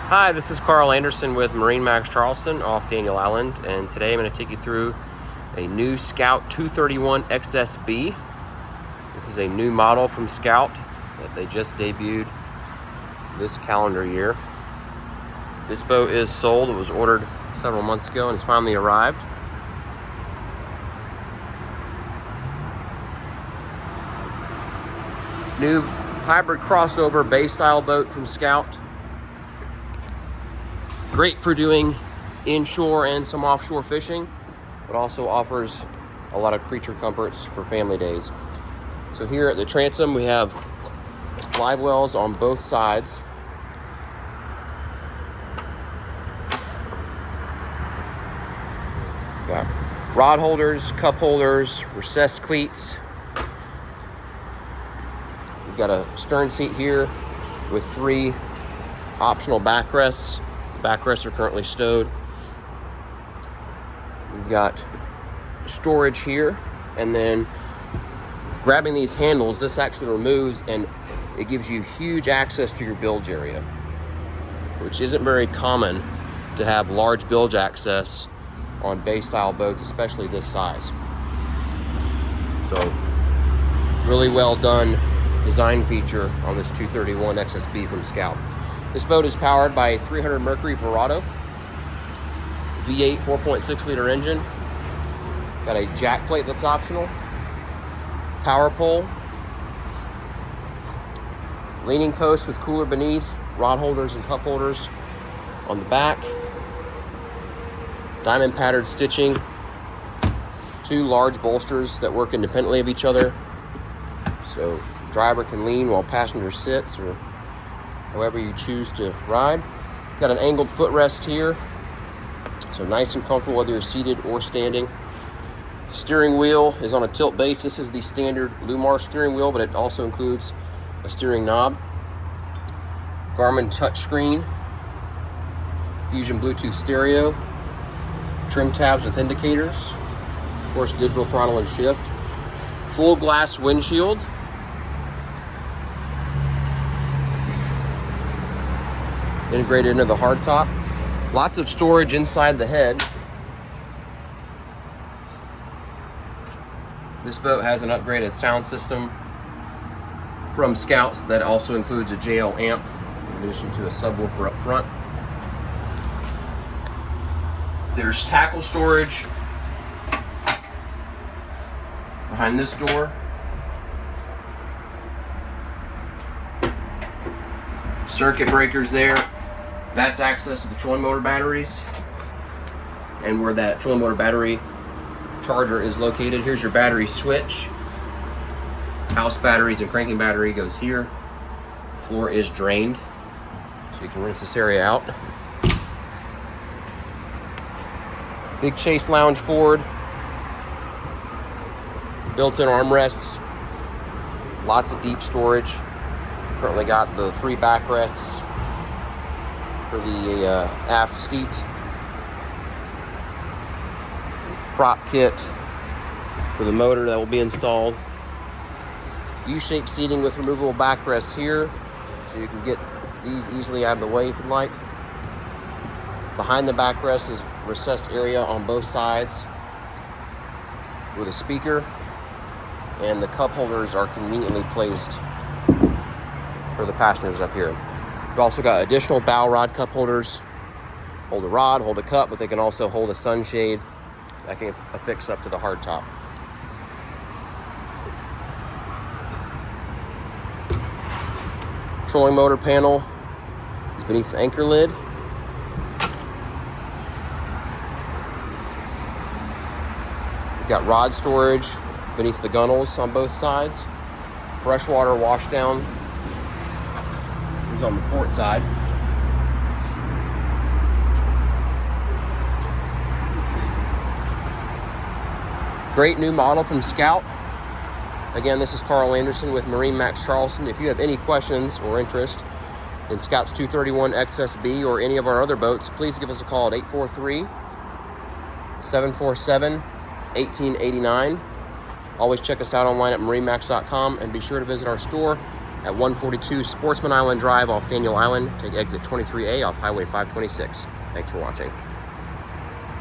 Hi, this is Carl Anderson with MarineMax Charleston off Daniel Island, and today I'm going to take you through a new Scout 231 XSB. This is a new model from Scout that they just debuted this calendar year. This boat is sold. It was ordered several months ago and has finally arrived. New hybrid crossover bay style boat from Scout. Great for doing inshore and some offshore fishing, but also offers a lot of creature comforts for family days. So here at the Transom, we have live wells on both sides. Got rod holders, cup holders, recessed cleats. We've got a stern seat here with 3 optional backrests. Backrests are currently stowed. We've got storage here, and then grabbing these handles, this actually removes and it gives you huge access to your bilge area, which isn't very common to have large bilge access on bay style boats, especially this size. So really well done design feature on this 231 XSB from Scout. This boat is powered by a 300 Mercury Verado V8 4.6 liter engine. Got a jack plate that's optional, power pole, leaning post with cooler beneath, rod holders and cup holders on the back, diamond patterned stitching, 2 large bolsters that work independently of each other, so driver can lean while passenger sits, or however you choose to ride. Got an angled footrest here, so nice and comfortable whether you're seated or standing. Steering wheel is on a tilt base. This is the standard Lumar steering wheel, but it also includes a steering knob. Garmin touchscreen, Fusion Bluetooth stereo, trim tabs with indicators, of course digital throttle and shift, full glass windshield, integrated into the hardtop. Lots of storage inside the head. This boat has an upgraded sound system from Scouts that also includes a JL amp in addition to a subwoofer up front. There's tackle storage behind this door. Circuit breakers there. That's access to the trolling motor batteries, and where that trolling motor battery charger is located, here's your battery switch. House batteries and cranking battery goes here. Floor is drained, so you can rinse this area out. Big chase lounge forward, built-in armrests, lots of deep storage. Currently got the 3 backrests for the aft seat, prop kit for the motor that will be installed, U-shaped seating with removable backrests here, so you can get these easily out of the way if you'd like. Behind the backrest is recessed area on both sides with a speaker, and the cup holders are conveniently placed for the passengers up here. We've also got additional bow rod cup holders. Hold a rod, hold a cup, but they can also hold a sunshade that can affix up to the hardtop. Trolling motor panel is beneath the anchor lid. We've got rod storage beneath the gunnels on both sides. Freshwater washdown on the port side. Great new model from Scout. Again, this is Carl Anderson with MarineMax Charleston. If you have any questions or interest in Scout's 231 XSB or any of our other boats, please give us a call at 843-747-1889. Always check us out online at marinemax.com, and be sure to visit our store at 142 Sportsman Island Drive off Daniel Island. Take exit 23A off Highway 526. Thanks for watching.